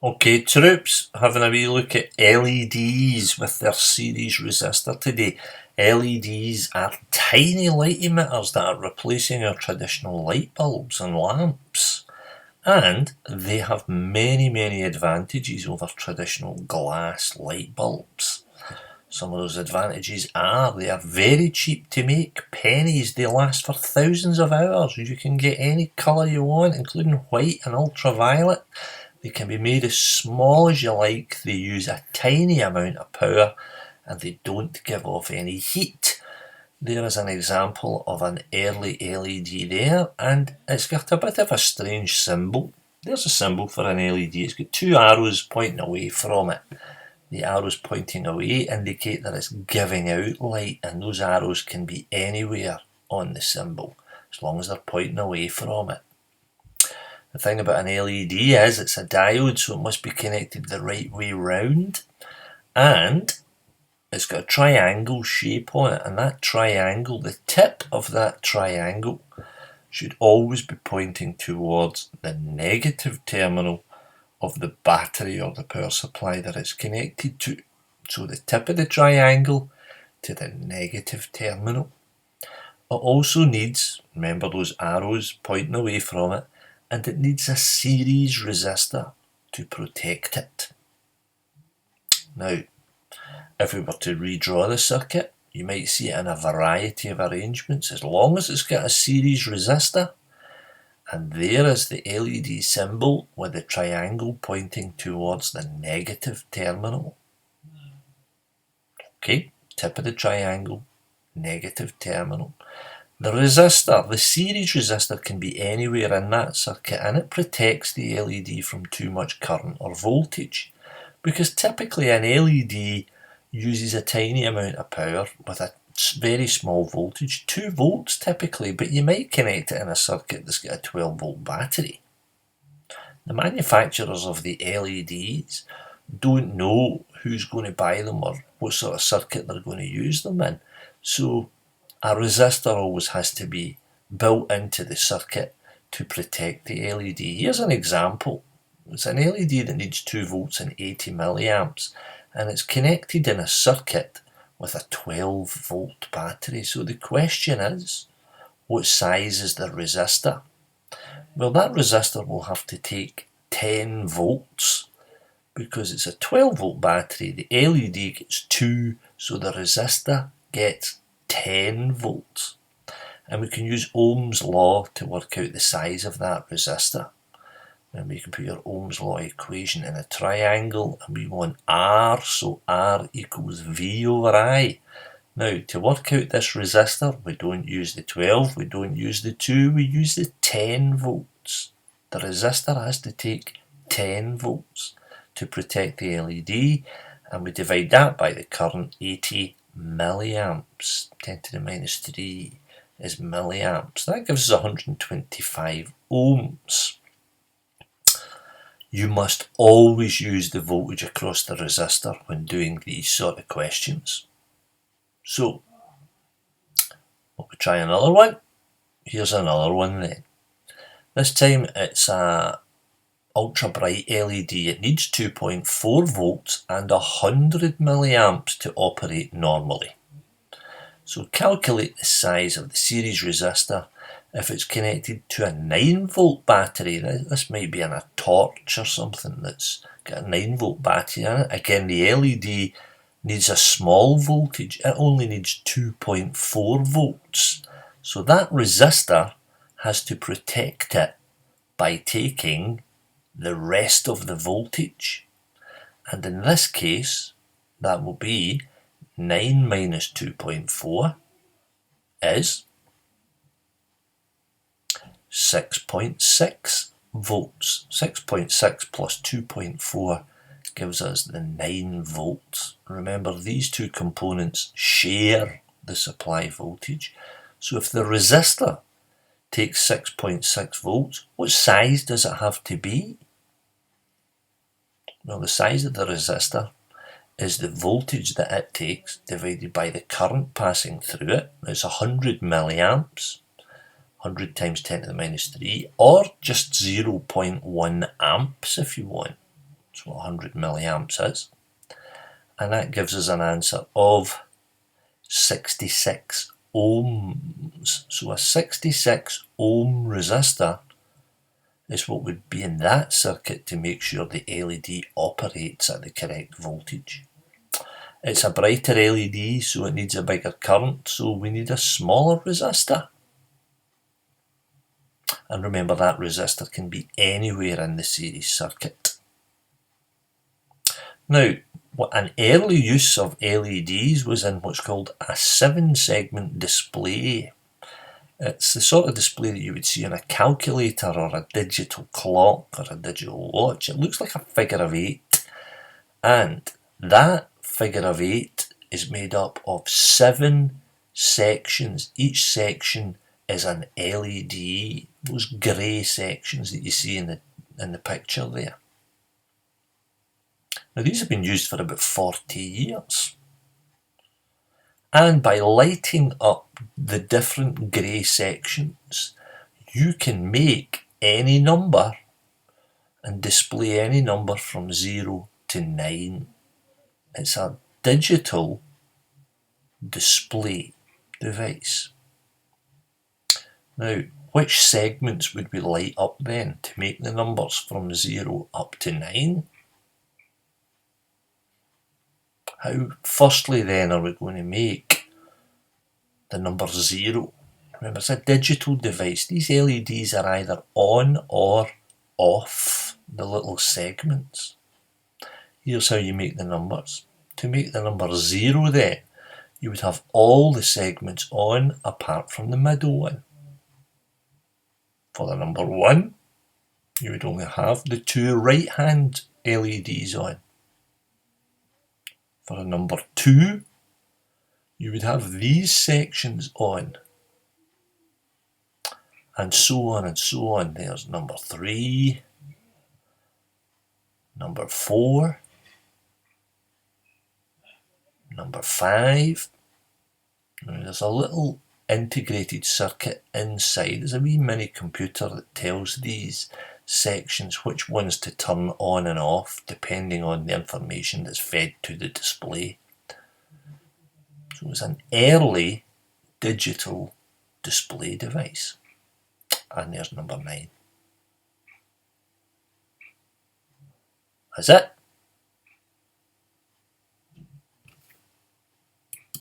Okay, troops, having a wee look at LEDs with their series resistor today. LEDs are tiny light emitters that are replacing our traditional light bulbs and lamps. And they have many advantages over traditional glass light bulbs. Some of those advantages are they are very cheap to make, pennies, they last for thousands of hours. You can get any colour you want, including white and ultraviolet. They can be made as small as you like, they use a tiny amount of power and they don't give off any heat. There is an example of an early LED there, and it's got a bit of a strange symbol. There's a symbol for an LED, it's got two arrows pointing away from it. The arrows pointing away indicate that it's giving out light, and those arrows can be anywhere on the symbol as long as they're pointing away from it. The thing about an LED is it's a diode, so it must be connected the right way round, and it's got a triangle shape on it, and that triangle, the tip of that triangle should always be pointing towards the negative terminal of the battery or the power supply that it's connected to. So the tip of the triangle to the negative terminal. It also needs, remember those arrows pointing away from it, and it needs a series resistor to protect it. Now, if we were to redraw the circuit, you might see it in a variety of arrangements as long as it's got a series resistor. And there is the LED symbol with the triangle pointing towards the negative terminal. Okay, tip of the triangle, negative terminal. The resistor, the series resistor, can be anywhere in that circuit, and it protects the LED from too much current or voltage, because typically an LED uses a tiny amount of power with a very small voltage, 2 volts typically, but you might connect it in a circuit that's got a 12 volt battery. The manufacturers of the LEDs don't know who's going to buy them or what sort of circuit they're going to use them in, so a resistor always has to be built into the circuit to protect the LED. Here's an example. It's an LED that needs 2 volts and 80 milliamps, and it's connected in a circuit with a 12 volt battery. So the question is, what size is the resistor? Well, that resistor will have to take 10 volts because it's a 12 volt battery. The LED gets 2, so the resistor gets 10 volts. And we can use Ohm's law to work out the size of that resistor. Remember, you can put your Ohm's law equation in a triangle, and we want R, so R equals V over I. Now, to work out this resistor, we don't use the 12, we don't use the 2, we use the 10 volts. The resistor has to take 10 volts to protect the LED, and we divide that by the current, 80 milliamps. 10 to the minus 3 is milliamps. That gives us 125 ohms. You must always use the voltage across the resistor when doing these sort of questions. So, we'll try another one. Here's another one then. This time it's a ultra bright LED. It needs 2.4 volts and 100 milliamps to operate normally. So calculate the size of the series resistor if it's connected to a 9 volt battery. This might be in a torch or something that's got a 9 volt battery in it. Again, the LED needs a small voltage. It only needs 2.4 volts. So that resistor has to protect it by taking the rest of the voltage. And in this case, that will be 9 minus 2.4 is 6.6 volts. 6.6 plus 2.4 gives us the 9 volts. Remember, these two components share the supply voltage. So if the resistor takes 6.6 volts, what size does it have to be? Well, the size of the resistor is the voltage that it takes divided by the current passing through it. It's 100 milliamps. 100 times 10 to the minus 3, or just 0.1 amps if you want. That's what 100 milliamps is. And that gives us an answer of 66 ohms. So a 66 ohm resistor is what would be in that circuit to make sure the LED operates at the correct voltage. It's a brighter LED, so it needs a bigger current, so we need a smaller resistor. And remember, that resistor can be anywhere in the series circuit. Now, an early use of LEDs was in what's called a 7-segment display. It's the sort of display that you would see on a calculator or a digital clock or a digital watch. It looks like a figure of 8, and that figure of 8 is made up of 7 sections. Each section is an LED, those grey sections that you see in the picture there. Now, these have been used for about 40 years. And by lighting up the different grey sections, you can make any number and display any number from 0 to 9. It's a digital display device. Now, which segments would we light up then to make the numbers from 0 up to 9? How, firstly then, are we going to make the number 0? Remember, it's a digital device. These LEDs are either on or off the little segments. Here's how you make the numbers. To make the number 0 then, you would have all the segments on apart from the middle one. For the number 1, you would only have the 2 right-hand LEDs on. For a number 2, you would have these sections on. And so on and so on. There's number 3, number 4, number 5. Now, there's a little integrated circuit inside. There's a wee mini computer that tells these sections which ones to turn on and off depending on the information that's fed to the display. So it's an early digital display device. And there's number 9. That's it.